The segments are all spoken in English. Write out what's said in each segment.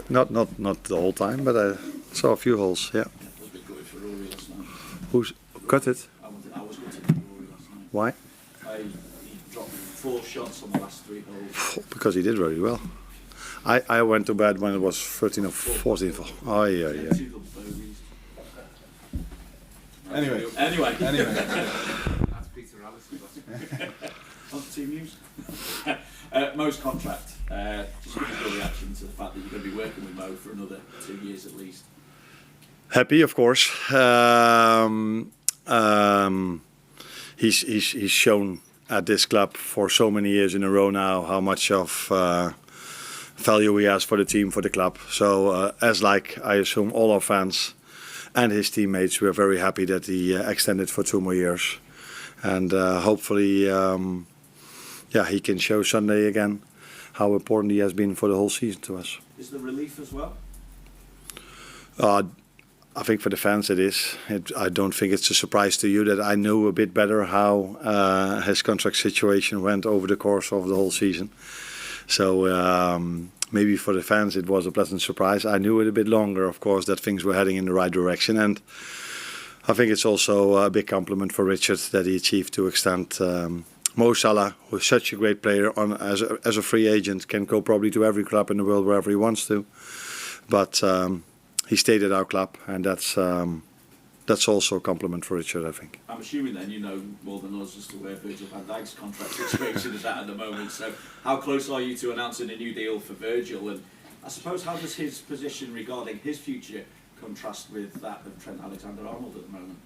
Not the whole time, but I saw a few holes. Yeah. Who's cut it? I was gutted for Rory last night. Why? He dropped 4 shots on the last 3 holes. Because he did very well. I went to bed when it was 13 or 14. Oh yeah. Anyway. That's Peter Allison. On to team news. Mo's contract. Just give us your reaction to the fact that you're going to be working with Mo for another 2 years at least. Happy, of course. He's shown at this club for so many years in a row now how much of value he has for the team, for the club. So as like I assume all our fans and his teammates, we're very happy that he extended for 2 more years, and hopefully he can show Sunday again how important he has been for the whole season to us. Is there relief as well? I think for the fans it is. I don't think it's a surprise to you that I knew a bit better how his contract situation went over the course of the whole season. So maybe for the fans it was a pleasant surprise. I knew it a bit longer, of course, that things were heading in the right direction. And I think it's also a big compliment for Richard that he achieved to extend Mo Salah, who is such a great player, on as a free agent, can go probably to every club in the world wherever he wants to. But he stayed at our club, and that's also a compliment for Richard, I think. I'm assuming then you know more than us as to where Virgil van Dijk's contract situation is at the moment. So how close are you to announcing a new deal for Virgil? And I suppose how does his position regarding his future contrast with that of Trent Alexander-Arnold at the moment?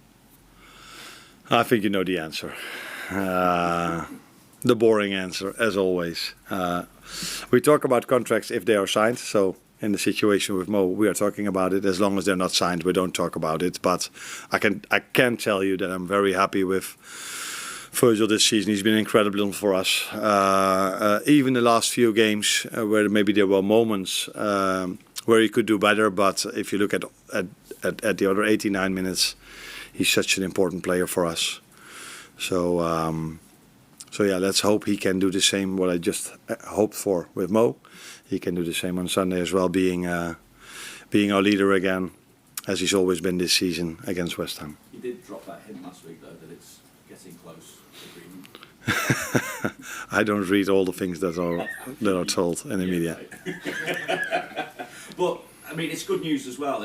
I think you know the answer. The boring answer, as always. We talk about contracts if they are signed. So in the situation with Mo, we are talking about it. As long as they're not signed, we don't talk about it. But I can tell you that I'm very happy with Virgil this season. He's been incredible for us. Even the last few games where maybe there were moments where he could do better. But if you look at the other 89 minutes, he's such an important player for us. So yeah, let's hope he can do the same. What I just hoped for with Mo, he can do the same on Sunday as well, being our leader again, as he's always been this season against West Ham. He did drop that hint last week, though, that it's getting close to agreement. I don't read all the things that are told in the media. But I mean, it's good news as well.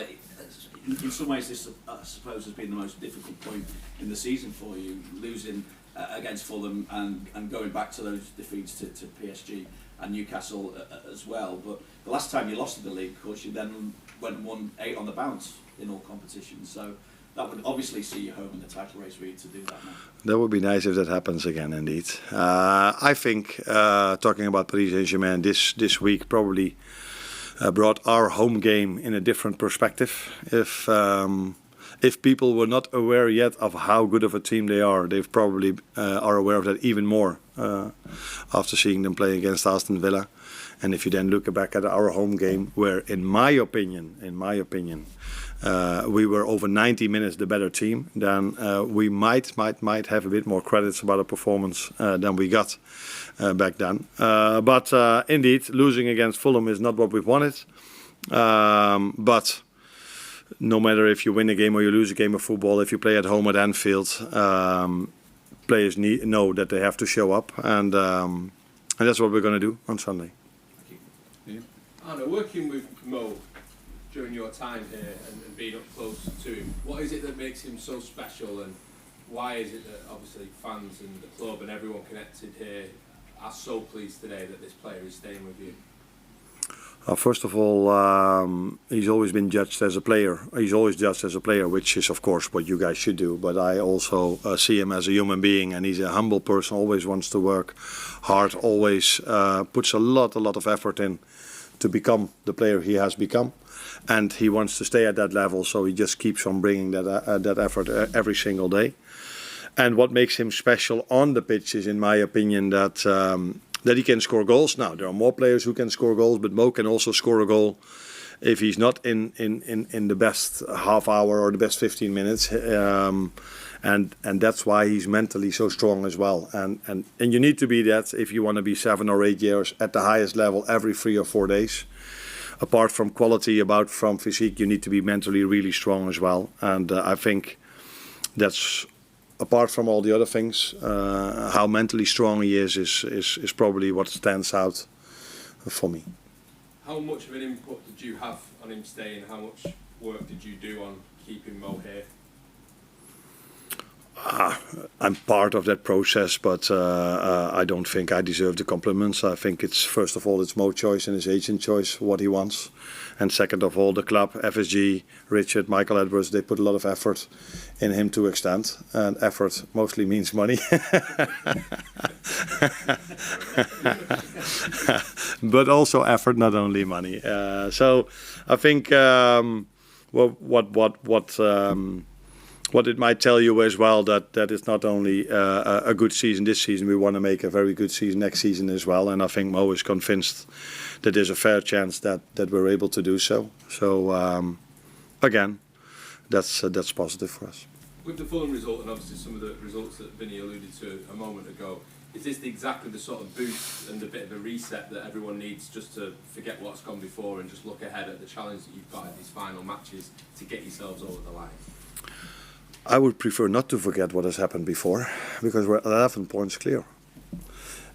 In some ways, this I suppose has been the most difficult point in the season for you, losing against Fulham and going back to those defeats to PSG and Newcastle as well. But the last time you lost in the league, of course, you then went and won 8 on the bounce in all competitions. So that would obviously see you home in the title race for you to do that now. That would be nice if that happens again, indeed. I think talking about Paris Saint-Germain this week probably brought our home game in a different perspective. If people were not aware yet of how good of a team they are, they probably are aware of that even more after seeing them play against Aston Villa. And if you then look back at our home game, where in my opinion, we were over 90 minutes the better team, then we might have a bit more credits about our performance than we got back then. But indeed, losing against Fulham is not what we wanted. But no matter if you win a game or you lose a game of football, if you play at home at Anfield, players know that they have to show up, and that's what we're going to do on Sunday. Arne, working with Mo during your time here and being up close to him, what is it that makes him so special, and why is it that obviously fans and the club and everyone connected here are so pleased today that this player is staying with you? First of all, he's always been judged as a player. He's always judged as a player, which is of course what you guys should do. But I also see him as a human being, and he's a humble person. Always wants to work hard. Always puts a lot of effort in to become the player he has become, and he wants to stay at that level. So he just keeps on bringing that effort every single day. And what makes him special on the pitch is, in my opinion, that he can score goals. Now, there are more players who can score goals, but Mo can also score a goal if he's not in the best half hour or the best 15 minutes. And that's why he's mentally so strong as well. And you need to be that if you want to be 7 or 8 years at the highest level every 3 or 4 days. apart from quality, from physique, you need to be mentally really strong as well. And I think that's, apart from all the other things, how mentally strong he is probably what stands out for me. How much of an input did you have on him staying? How much work did you do on keeping Mo here? I'm part of that process, but I don't think I deserve the compliments. I think it's, first of all, it's Mo's choice and his agent choice, what he wants. And second of all, the club, FSG, Richard, Michael Edwards, they put a lot of effort in him to extend. And effort mostly means money. But also effort, not only money. So I think what it might tell you as well, that it's not only a good season this season, we want to make a very good season next season as well. And I think Mo is convinced that there's a fair chance that we're able to do so. So again, that's positive for us. With the Fulham result and obviously some of the results that Vinny alluded to a moment ago, is this exactly the sort of boost and a bit of a reset that everyone needs just to forget what's gone before and just look ahead at the challenge that you've got in these final matches to get yourselves over the line? I would prefer not to forget what has happened before, because we're 11 points clear.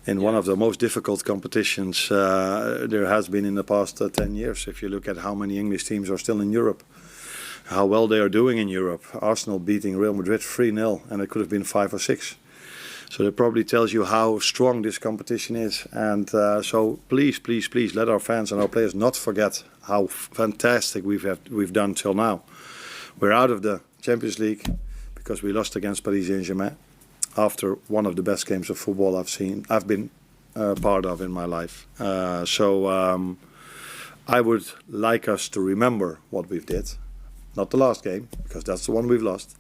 In one of the most difficult competitions there has been in the past 10 years. If you look at how many English teams are still in Europe, how well they are doing in Europe. Arsenal beating Real Madrid 3-0, and it could have been 5 or 6. So that probably tells you how strong this competition is. And so please, please, please let our fans and our players not forget how fantastic we've done till now. We're out of the Champions League because we lost against Paris Saint-Germain after one of the best games of football I've been part of in my life. So I would like us to remember what we've did. Not the last game, because that's the one we've lost.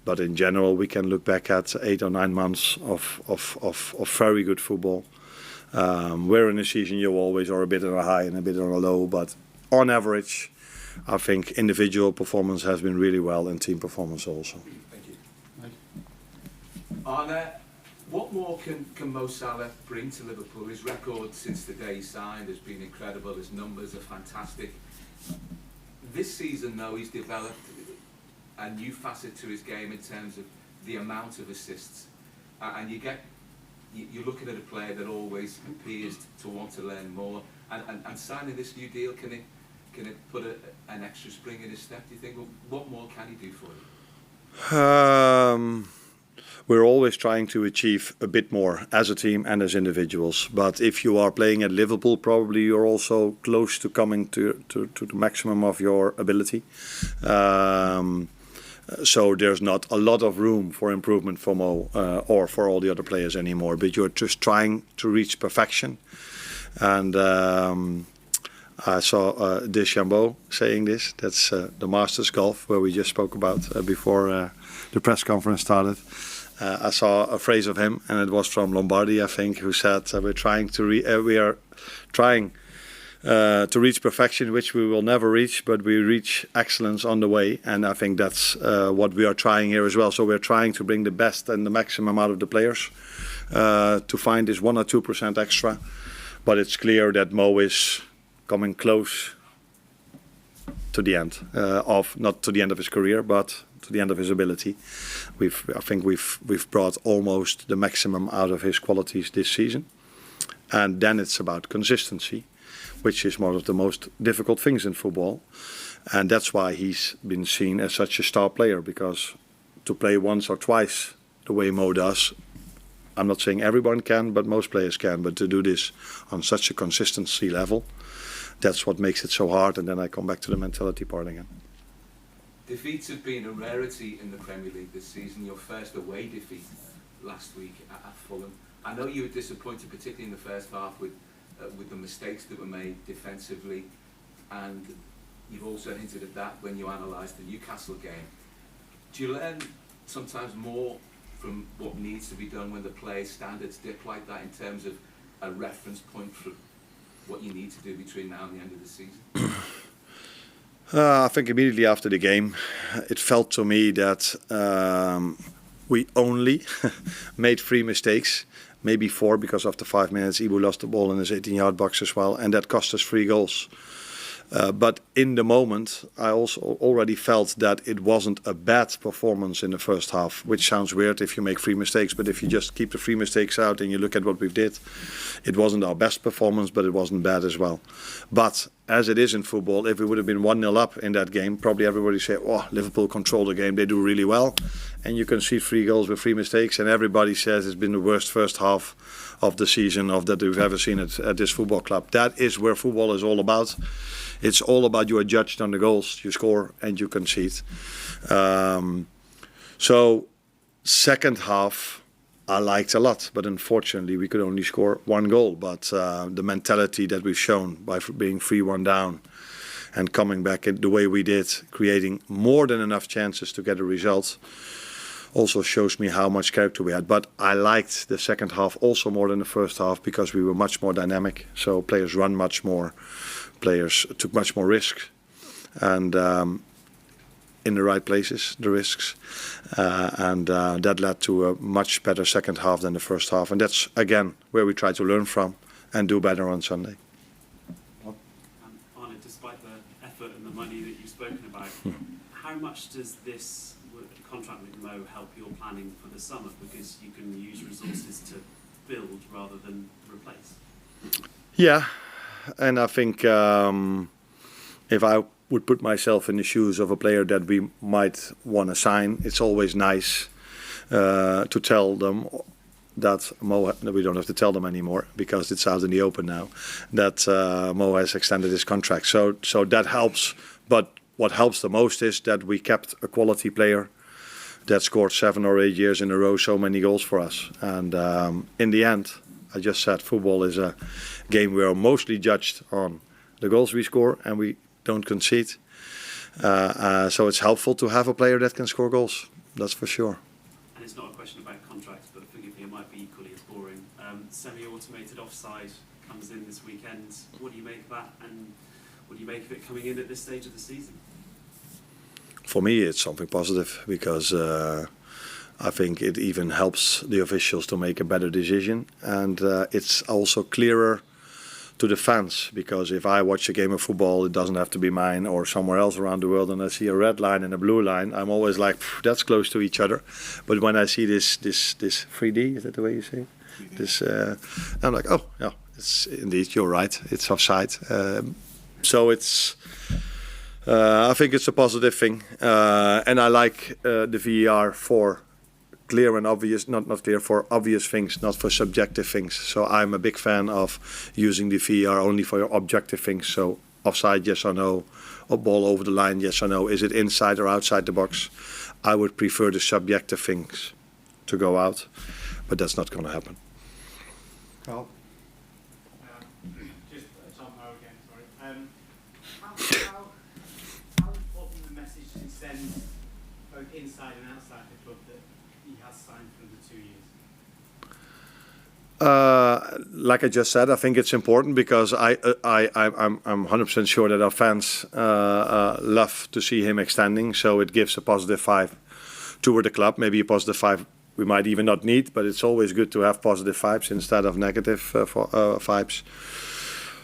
But in general, we can look back at 8 or 9 months of very good football. Where in a season you always are a bit on a high and a bit on a low, but on average, I think individual performance has been really well and team performance also. Thank you. Arne, what more can Mo Salah bring to Liverpool? His record since the day he signed has been incredible. His numbers are fantastic. This season, though, he's developed a new facet to his game in terms of the amount of assists. And you're looking at a player that always appears to want to learn more. And signing this new deal, can it put an extra spring in his step, do you think? Well, what more can he do for you? We're always trying to achieve a bit more as a team and as individuals. But if you are playing at Liverpool, probably you're also close to coming to the maximum of your ability. So there's not a lot of room for improvement for Mo or for all the other players anymore. But you're just trying to reach perfection. And I saw Deschambault saying this. That's the Masters Golf, where we just spoke about before the press conference started. I saw a phrase of him, and it was from Lombardi, I think, who said, we are trying to reach perfection, which we will never reach, but we reach excellence on the way. And I think that's what we are trying here as well. So we're trying to bring the best and the maximum out of the players to find this 1 or 2% extra. But it's clear that Mo is coming close to the end not to the end of his career, but to the end of his ability. I think we've brought almost the maximum out of his qualities this season. And then it's about consistency, which is one of the most difficult things in football. And that's why he's been seen as such a star player, because to play once or twice the way Mo does, I'm not saying everyone can, but most players can. But to do this on such a consistency level, that's what makes it so hard. And then I come back to the mentality part again. Defeats have been a rarity in the Premier League this season. Your first away defeat last week at Fulham. I know you were disappointed, particularly in the first half, with the mistakes that were made defensively, and you've also hinted at that when you analysed the Newcastle game. Do you learn sometimes more from what needs to be done when the players' standards dip like that, in terms of a reference point for what you need to do between now and the end of the season? I think immediately after the game, it felt to me that we only made 3 mistakes, maybe 4, because after 5 minutes Ibu lost the ball in his 18-yard box as well, and that cost us 3 goals. But in the moment, I also already felt that it wasn't a bad performance in the first half, which sounds weird if you make 3 mistakes. But if you just keep the 3 mistakes out and you look at what we did, it wasn't our best performance, but it wasn't bad as well. But as it is in football, if we would have been 1-0 up in that game, probably everybody say, "Oh, Liverpool control the game; they do really well." And you can see 3 goals with 3 mistakes, and everybody says it's been the worst first half of the season that we've ever seen at this football club. That is where football is all about. It's all about you are judged on the goals you score and you concede. So second half I liked a lot, but unfortunately we could only score 1 goal. But the mentality that we've shown by being 3-1 down and coming back in the way we did, creating more than enough chances to get a result, also shows me how much character we had. But I liked the second half also more than the first half because we were much more dynamic. So players run much more, players took much more risks, and in the right places, the risks, and that led to a much better second half than the first half. And that's again where we try to learn from and do better on Sunday. Arne, despite the effort and the money that you've spoken about, how much does this contract with Mo help your planning for the summer? Because you can use resources to build rather than replace. Yeah, and I think if I would put myself in the shoes of a player that we might want to sign, it's always nice to tell them that Mo, we don't have to tell them anymore because it's out in the open now, that Mo has extended his contract. So that helps. But what helps the most is that we kept a quality player that scored 7 or 8 years in a row so many goals for us. And in the end, I just said football is a game we are mostly judged on the goals we score and we don't concede. So it's helpful to have a player that can score goals, that's for sure. And it's not a question about contracts, but forgive me, it might be equally as boring. Semi-automated offside comes in this weekend. What do you make of that, and what do you make of it coming in at this stage of the season? For me, it's something positive because I think it even helps the officials to make a better decision, and it's also clearer to the fans, because if I watch a game of football, it doesn't have to be mine or somewhere else around the world, and I see a red line and a blue line, I'm always like, that's close to each other. But when I see this 3D, is that the way you say it? This, I'm like, oh yeah, it's indeed, you're right, it's offside. So it's, I think it's a positive thing, and I like the VAR for clear and obvious, not clear, for obvious things, not for subjective things. So I'm a big fan of using the VAR only for your objective things. So offside, yes or no, or ball over the line, yes or no. Is it inside or outside the box? I would prefer the subjective things to go out, but that's not going to happen. Carl? Just Tom Moore again, sorry. How important the message it sends both inside and outside the club that he has signed for the 2 years? Like I just said, I think it's important because I'm 100% sure that our fans love to see him extending. So it gives a positive vibe toward the club. Maybe a positive vibe we might even not need, but it's always good to have positive vibes instead of negative vibes.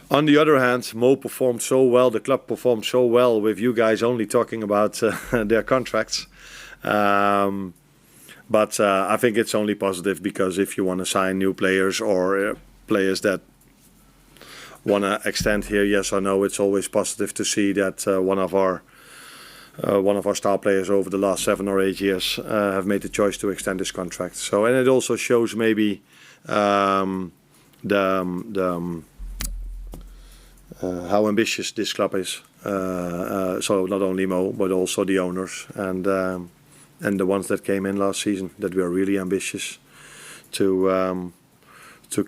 On the other hand, Mo performed so well, the club performed so well with you guys only talking about their contracts. But I think it's only positive because if you want to sign new players or players that want to extend here, yes or no, it's always positive to see that one of our star players over the last 7 or 8 years have made the choice to extend his contract. So, and it also shows maybe how ambitious this club is. So not only Mo, but also the owners and the ones that came in last season, that we are really ambitious to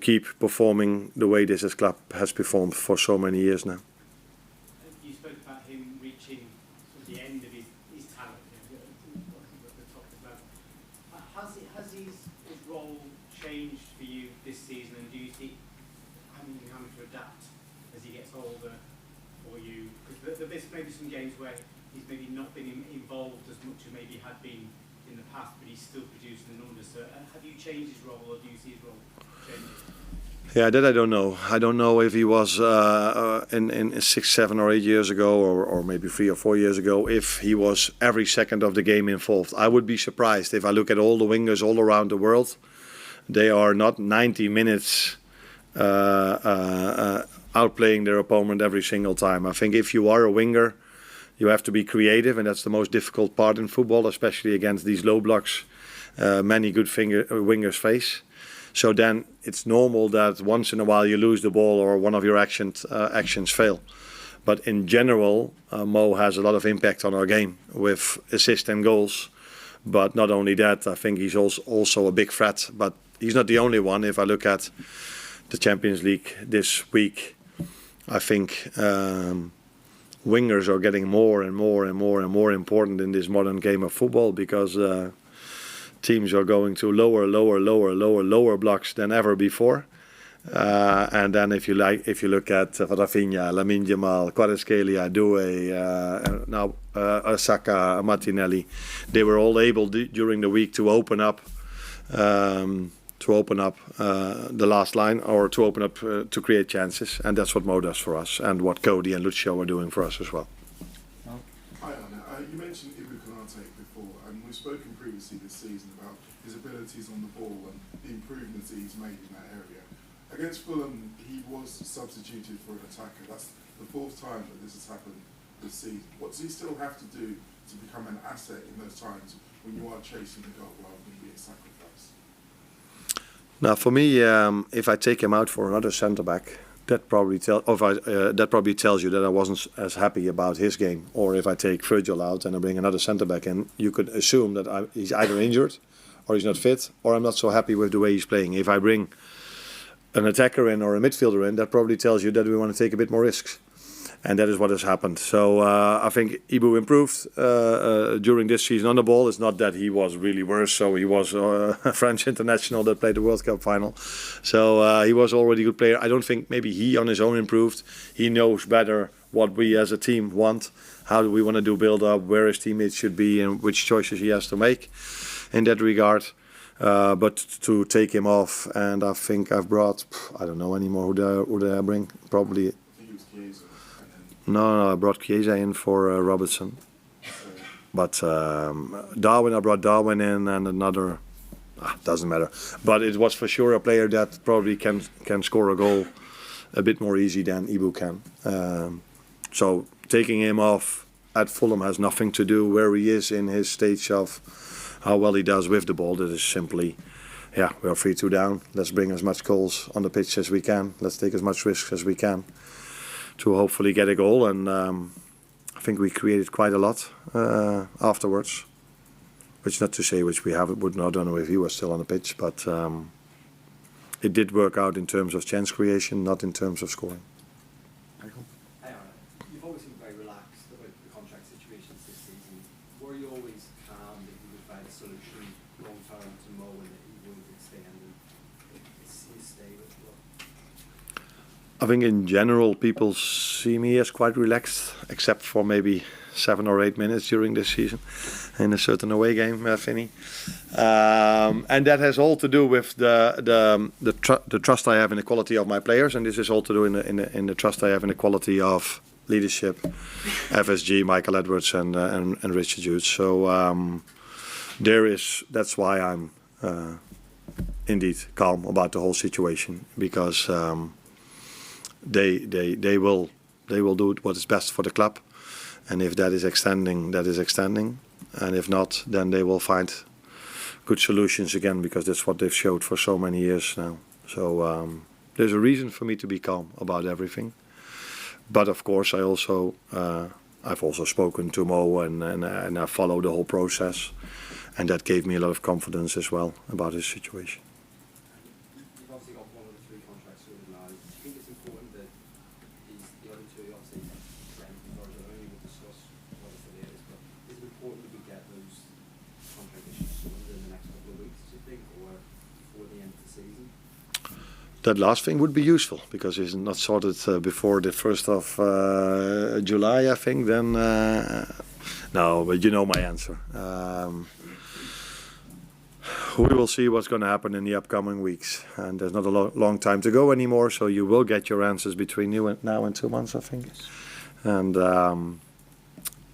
keep performing the way this club has performed for so many years now. You spoke about him reaching sort of the end of his talent, the top of the level. Has his role changed for you this season, and do you think having to adapt as he gets older for you? Because there's maybe some games where he's maybe not been involved as much as maybe he had been in the past, but he's still producing the numbers. So have you changed his role, or do you see his role changing? Yeah, that I don't know. I don't know if he was in 6, 7 or 8 years ago, or maybe 3 or 4 years ago, if he was every second of the game involved. I would be surprised if I look at all the wingers all around the world. They are not 90 minutes outplaying their opponent every single time. I think if you are a winger, you have to be creative, and that's the most difficult part in football, especially against these low blocks many good wingers face. So then it's normal that once in a while you lose the ball or one of your actions fail. But in general, Mo has a lot of impact on our game with assists and goals. But not only that, I think he's also a big threat. But he's not the only one. If I look at the Champions League this week, I think wingers are getting more and more important in this modern game of football, because teams are going to lower blocks than ever before. And then if you look at Rafinha, Lamine Yamal, Kvaratskhelia, Doué, now Saka, Martinelli, they were all able during the week to open up the last line, or to open up to create chances, and that's what Mo does for us, and what Cody and Lucio are doing for us as well. Hi, Arne. You mentioned Ibou Konate before, and we've spoken previously this season about his abilities on the ball and the improvements he's made in that area. Against Fulham, he was substituted for an attacker. That's the 4th time that this has happened this season. What does he still have to do to become an asset in those times when you are chasing the goal rather than being sacrificed? Now, for me, if I take him out for another centre-back, that probably tells you that I wasn't as happy about his game. Or if I take Virgil out and I bring another centre-back in, you could assume that he's either injured, or he's not fit, or I'm not so happy with the way he's playing. If I bring an attacker in or a midfielder in, that probably tells you that we want to take a bit more risks. And that is what has happened. So I think Ibou improved during this season on the ball. It's not that he was really worse. So he was a French international that played the World Cup final. So he was already a good player. I don't think maybe he on his own improved. He knows better what we as a team want. How do we want to do build up, where his teammates should be, and which choices he has to make in that regard. But to take him off, and I think I've brought, I don't know anymore who did I bring? Probably. No, I brought Chiesa in for Robertson. But Darwin, I brought Darwin in, and another, doesn't matter. But it was for sure a player that probably can score a goal a bit more easy than Ibou can. So taking him off at Fulham has nothing to do where he is in his stage of how well he does with the ball. That is simply, we are 3-2 down. Let's bring as much goals on the pitch as we can. Let's take as much risks as we can to hopefully get a goal. And I think we created quite a lot afterwards. Which not to say which we would not done if he was still on the pitch, but it did work out in terms of chance creation, not in terms of scoring. Hey Arne, you've always been very relaxed about the contract situations this season. Were you always calm that you would find a solution long term to Mo and that he would extend and stay with the club? I think in general people see me as quite relaxed, except for maybe 7 or 8 minutes during this season in a certain away game, Vinny. And that has all to do with the trust I have in the quality of my players, and this is all to do in the trust I have in the quality of leadership, FSG, Michael Edwards and Richard Hughes. So that's why I'm indeed calm about the whole situation, because they will do what is best for the club. And if that is extending, that is extending. And if not, then they will find good solutions again, because that's what they've showed for so many years now. So there's a reason for me to be calm about everything. But of course, I've also spoken to Mo and I followed the whole process. And that gave me a lot of confidence as well about his situation. You've obviously got one of the 3 contracts sorted now. Do you think it's important that the other 2, obviously, we'll discuss what it is, but is it important that we get those contract issues sorted in the next couple of weeks, do you think, or before the end of the season? That last thing would be useful, because it's not sorted before the 1st of July, I think. Then no, but you know my answer. We will see what's going to happen in the upcoming weeks, and there's not a long time to go anymore, so you will get your answers between now and 2 months, I think. And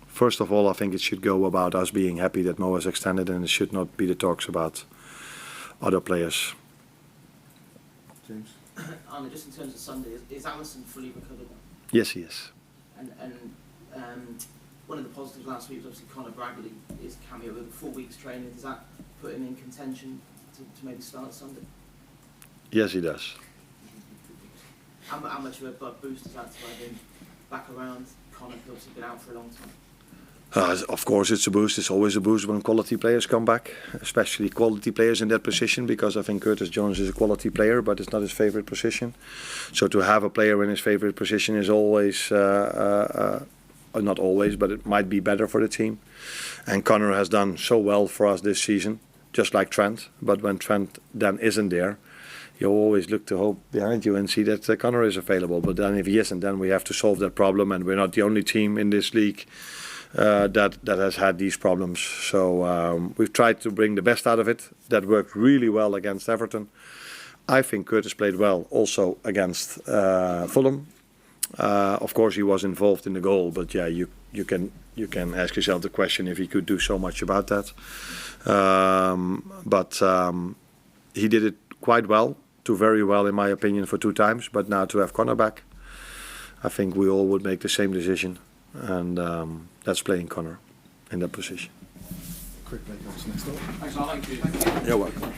first of all, I think it should go about us being happy that Mo has extended, and it should not be the talks about other players. James? Arne, just in terms of Sunday, is Alisson fully recovered? Yes, he is. And one of the positives last week was obviously Conor Bradley, his cameo over 4 weeks training. Does that put him in contention to maybe start Sunday? Yes, he does. How much of a boost is that to have him back around? Conor obviously been out for a long time. Of course, it's a boost. It's always a boost when quality players come back, especially quality players in that position, because I think Curtis Jones is a quality player, but it's not his favorite position. So to have a player in his favorite position is always, not always, but it might be better for the team. And Conor has done so well for us this season, just like Trent. But when Trent then isn't there, you always look to hope behind you and see that Conor is available. But then if he isn't, then we have to solve that problem, and we're not the only team in this league that has had these problems. So we've tried to bring the best out of it. That worked really well against Everton. I think Curtis played well also against Fulham. Of course, he was involved in the goal, but yeah, you can ask yourself the question if he could do so much about that. But he did it quite well, very well in my opinion, for 2 times. But now to have Conor back, I think we all would make the same decision. And that's playing Conor in that position. Quick break, next door. Thanks, Arne. You're welcome.